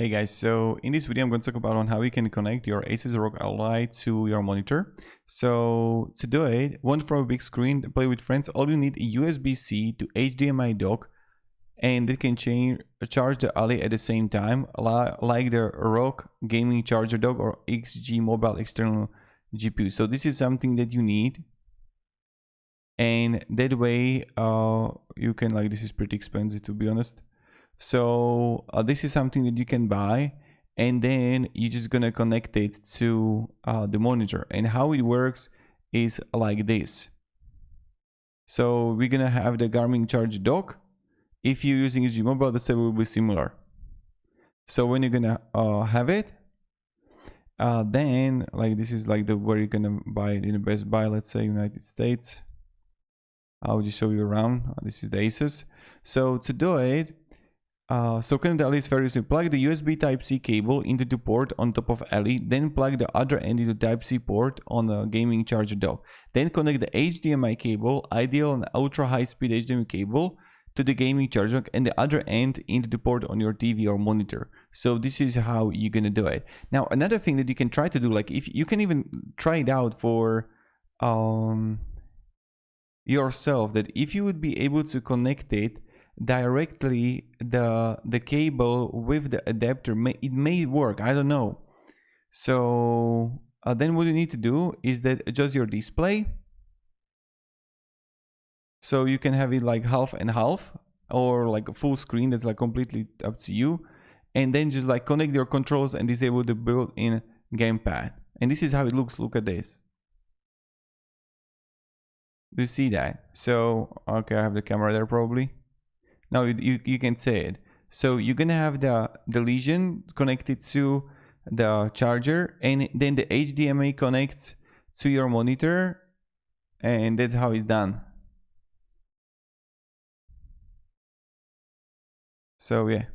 Hey guys, so in this video I'm going to talk about on how you can connect your ASUS ROG Ally to your monitor. So to do it, one from a big screen, play with friends, all you need is USB-C to HDMI dock, and it can charge the Ally at the same time, like the ROG gaming charger dock or XG mobile external GPU. So this is something that you need, and that way you can, like, this is pretty expensive to be honest. So this is something that you can buy, and then you're just gonna connect it to the monitor. And how it works is like this. So we're gonna have the Garmin Charge dock. If you're using XG Mobile, the setup will be similar. So when you're gonna have it, then like this is like the where you're gonna buy it in the Best Buy, let's say United States. I'll just show you around. This is the ASUS. So to do it, so connect the Ally is very simple. Plug the USB Type-C cable into the port on top of Ally, then plug the other end into Type-C port on the gaming charger dock. Then connect the HDMI cable, ideal and ultra high-speed HDMI cable, to the gaming charger dock and the other end into the port on your TV or monitor. So this is how you're gonna do it. Now another thing that you can try to do, like if you can even try it out for yourself, that if you would be able to connect it directly the cable with the adapter, it may work, I don't know. So then what you need to do is that adjust your display, so you can have it like half and half or like a full screen. That's like completely up to you. And then just like connect your controls and disable the built-in gamepad, and this is how it looks. Look at this. Do you see that? So okay, I have the camera there probably. Now you can see it. So you're gonna have the Legion connected to the charger, and then the HDMI connects to your monitor, and that's how it's done. So yeah.